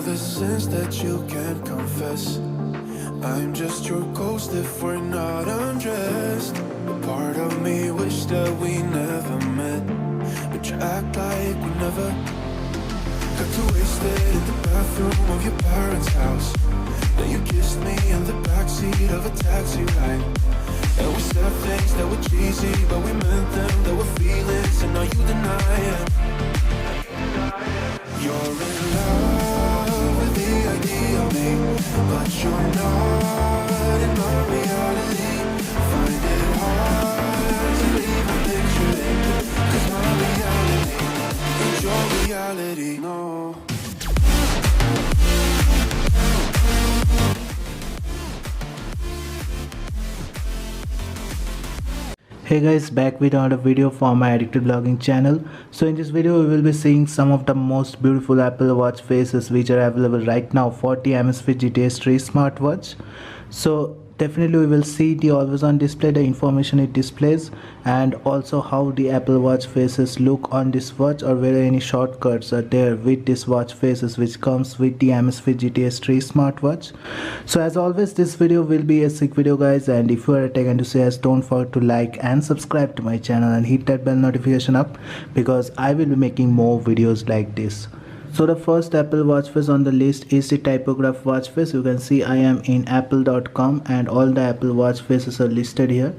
the sins that you can't confess. I'm just your ghost if we're not undressed. A part of me wish that we never met, but you act like we never. Got too wasted in the bathroom of your parents' house. Then you kissed me in the backseat of a taxi ride. And we said things that were cheesy, but we meant them, there were feelings, and now you deny it. You're in love with the idea of me, but you're not in my reality. Find it hard to even picture it, 'cause my reality ain't your reality, no. Hey guys, back with another video for my addictive blogging channel. So in this video we will be seeing some of the most beautiful Apple Watch faces which are available right now for the Amazfit Gts 3 smartwatch. So definitely we will see the always on display, the information it displays, and also how the Apple Watch faces look on this watch, or whether any shortcuts are there with this watch faces which comes with the Amazfit GTS 3 smartwatch. So as always, this video will be a sick video guys, and if you are a tech enthusiast, don't forget to like and subscribe to my channel and hit that bell notification up, because I will be making more videos like this. So the first Apple watch face on the list is the Typograph watch face. You can see I am in apple.com and all the Apple watch faces are listed here.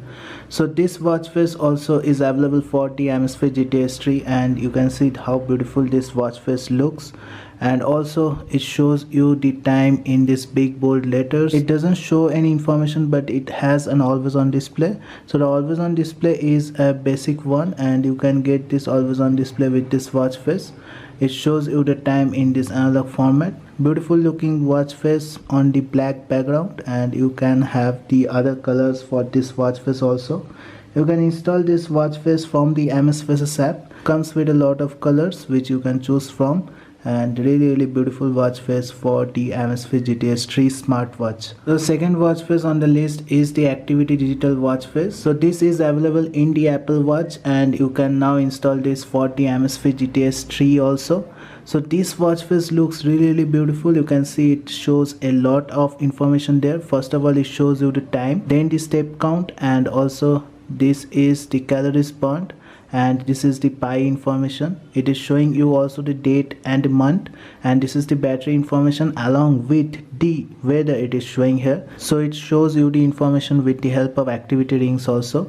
So this watch face also is available for the Amazfit GTS 3, and you can see how beautiful this watch face looks. And also it shows you the time in this big bold letters. It doesn't show any information, but it has an always on display. So the always on display is a basic one, and you can get this always on display with this watch face. It shows you the time in this analog format. Beautiful looking watch face on the black background, and you can have the other colors for this watch face also. You can install this watch face from the Amazfit app. Comes with a lot of colors which you can choose from, and really beautiful watch face for the Amazfit GTS 3 smartwatch. The second watch face on the list is the Activity Digital watch face. So this is available in the Apple Watch, and you can now install this for the Amazfit GTS 3 also. So this watch face looks really beautiful. You can see it shows a lot of information there. First of all, it shows you the time, then the step count, and also this is the calories burnt, and this is the pi information. It is showing you also the date and the month, and this is the battery information along with the weather it is showing here. So it shows you the information with the help of activity rings also.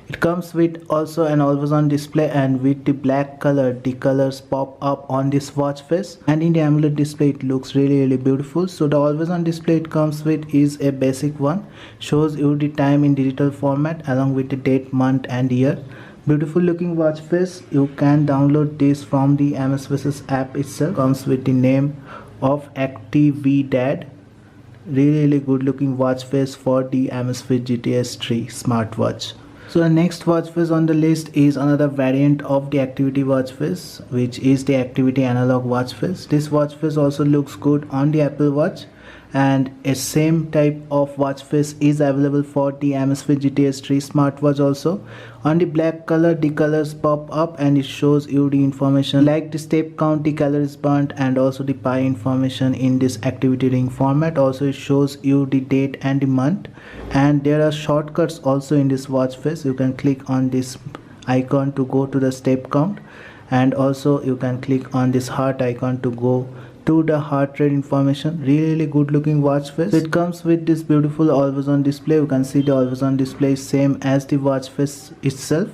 It comes with also an always on display, and with the black color the colors pop up on this watch face, and in the AMOLED display it looks really beautiful. So the always on display it comes with is a basic one, shows you the time in digital format along with the date, month and year. Beautiful looking watch face. You can download this from the Amazfit app itself. Comes with the name of ActiveDad. Really good looking watch face for the Amazfit GTS 3 smartwatch. So the next watch face on the list is another variant of the Activity watch face, which is the Activity Analog watch face. This watch face also looks good on the Apple Watch, and a same type of watch face is available for the Amazfit GTS 3 smartwatch also. On the black color the colors pop up, and it shows you the information like the step count, the calories burnt, and also the pi information in this activity ring format. Also it shows you the date and the month, and there are shortcuts also in this watch face. You can click on this icon to go to the step count, and also you can click on this heart icon to go to the heart rate information. Really good looking watch face. It comes with this beautiful always on display. You can see the always on display is same as the watch face itself,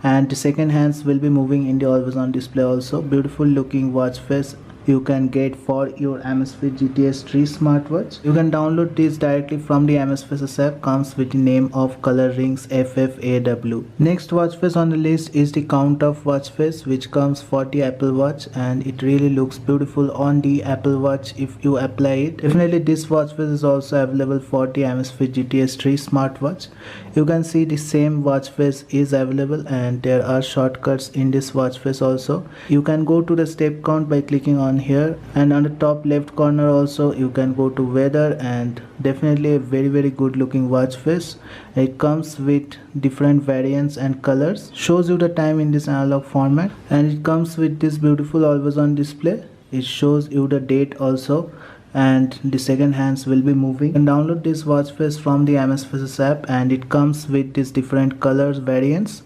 and the second hands will be moving in the always on display also. Beautiful looking watch face you can get for your Amazfit GTS 3 smartwatch. You can download this directly from the Amazfit app. Comes with the name of Color Rings FFAW. Next watch face on the list is the Count Off watch face, which comes for the Apple Watch, and it really looks beautiful on the Apple Watch if you apply it. Definitely this watch face is also available for the Amazfit GTS 3 smartwatch. You can see the same watch face is available, and there are shortcuts in this watch face also. You can go to the step count by clicking on here, and on the top left corner also you can go to weather, and definitely a very good looking watch face. It comes with different variants and colors, shows you the time in this analog format, and it comes with this beautiful always on display. It shows you the date also and the second hands will be moving. You can download this watch face from the Amazfit app, and it comes with these different colors variants.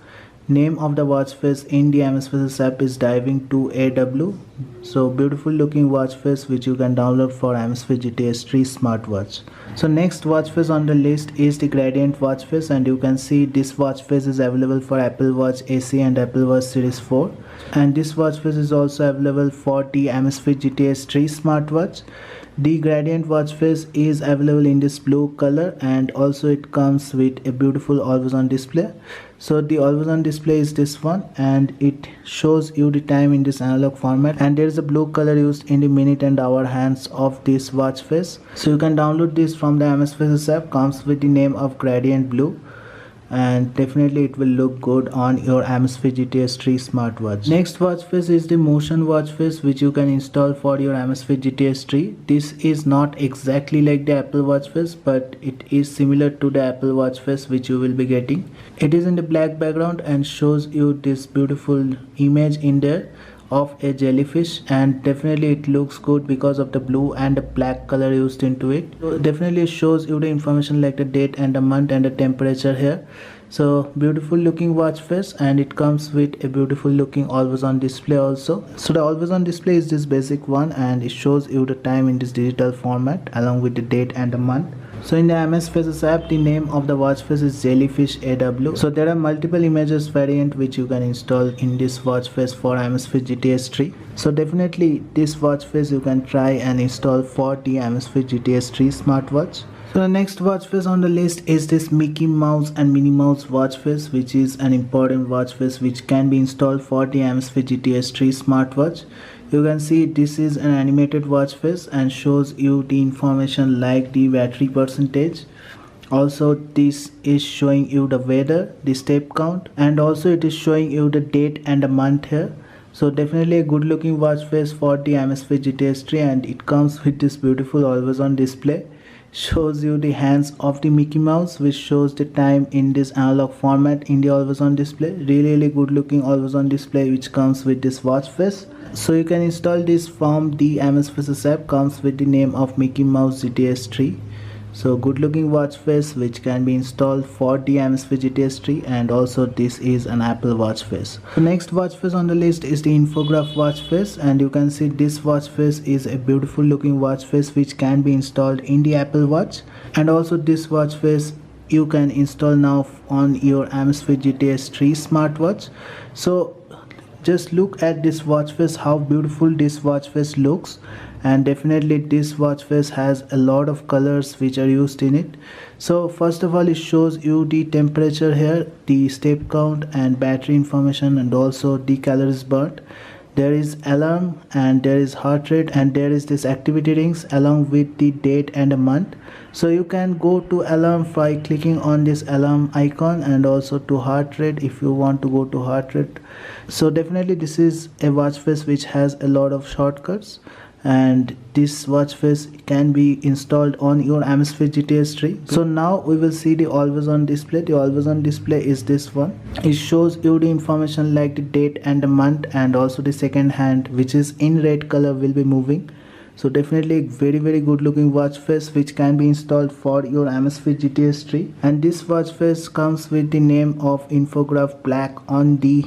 Name of the watch face in the Amazfit app is Diving to AW. So beautiful looking watch face which you can download for Amazfit GTS 3 smartwatch. So next watch face on the list is the Gradient watch face, and you can see this watch face is available for Apple Watch SE and Apple Watch Series 4, and this watch face is also available for the Amazfit GTS 3 smartwatch. The Gradient watch face is available in this blue color, and also it comes with a beautiful always on display. So the always on display is this one, and it shows you the time in this analog format, and there is a blue color used in the minute and hour hands of this watch face. So you can download this from the Amazfit app. Comes with the name of Gradient Blue, and definitely it will look good on your Amazfit GTS 3 smartwatch. Next watch face is the Motion watch face which you can install for your Amazfit GTS 3. This is not exactly like the Apple watch face, but it is similar to the Apple watch face which you will be getting. It is in the black background and shows you this beautiful image in there of a jellyfish, and definitely it looks good because of the blue and the black color used into it. So definitely it shows you the information like the date and the month and the temperature here. So beautiful looking watch face, and it comes with a beautiful looking always on display also. So the always on display is this basic one, and it shows you the time in this digital format along with the date and the month. So in the Amazfit app, the name of the watch face is Jellyfish AW. So there are multiple images variant which you can install in this watch face for Amazfit GTS 3. So definitely this watch face you can try and install for the Amazfit GTS 3 smartwatch. So the next watch face on the list is this Mickey Mouse and Minnie Mouse watch face, which is an important watch face which can be installed for the Amazfit GTS 3 smartwatch. You can see this is an animated watch face and shows you the information like the battery percentage. Also this is showing you the weather, the step count, and also it is showing you the date and the month here. So definitely a good looking watch face for the Amazfit GTS 3, and it comes with this beautiful always on display. Shows you the hands of the Mickey Mouse which shows the time in this analog format in the always on display. Really good looking always on display which comes with this watch face. So you can install this from the Amazfit app. Comes with the name of Mickey Mouse GTS 3. So good looking watch face which can be installed for the Amazfit GTS 3, and also this is an Apple watch face. The next watch face on the list is the Infograph watch face, and you can see this watch face is a beautiful looking watch face which can be installed in the Apple Watch, and also this watch face you can install now on your Amazfit GTS 3 smartwatch. So just look at this watch face, how beautiful this watch face looks, and definitely this watch face has a lot of colors which are used in it. So first of all, it shows you the temperature here, the step count and battery information, and also the calories burnt. There is alarm, and there is heart rate, and there is this activity rings along with the date and a month. So you can go to alarm by clicking on this alarm icon, and also to heart rate if you want to go to heart rate. So definitely this is a watch face which has a lot of shortcuts, and this watch face can be installed on your Amazfit GTS 3. So now we will see the always on display. The always on display is this one. It shows you the information like the date and the month, and also the second hand which is in red color will be moving. So definitely very good looking watch face which can be installed for your Amazfit GTS 3, and this watch face comes with the name of Infograph Black on the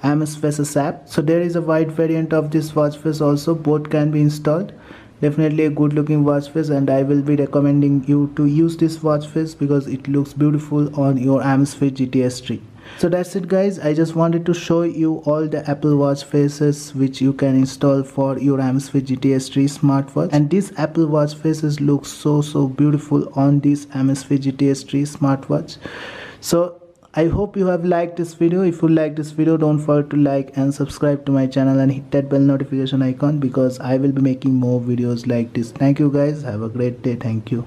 Amazfit app. So there is a white variant of this watch face also. Both can be installed. Definitely a good looking watch face, and I will be recommending you to use this watch face because it looks beautiful on your Amazfit GTS 3. So that's it guys, I just wanted to show you all the Apple watch faces which you can install for your Amazfit GTS 3 smartwatch, and these Apple watch faces look so beautiful on this Amazfit GTS 3 smartwatch. So I hope you have liked this video. If you like this video, don't forget to like and subscribe to my channel and hit that bell notification icon because I will be making more videos like this. Thank you guys, have a great day. Thank you.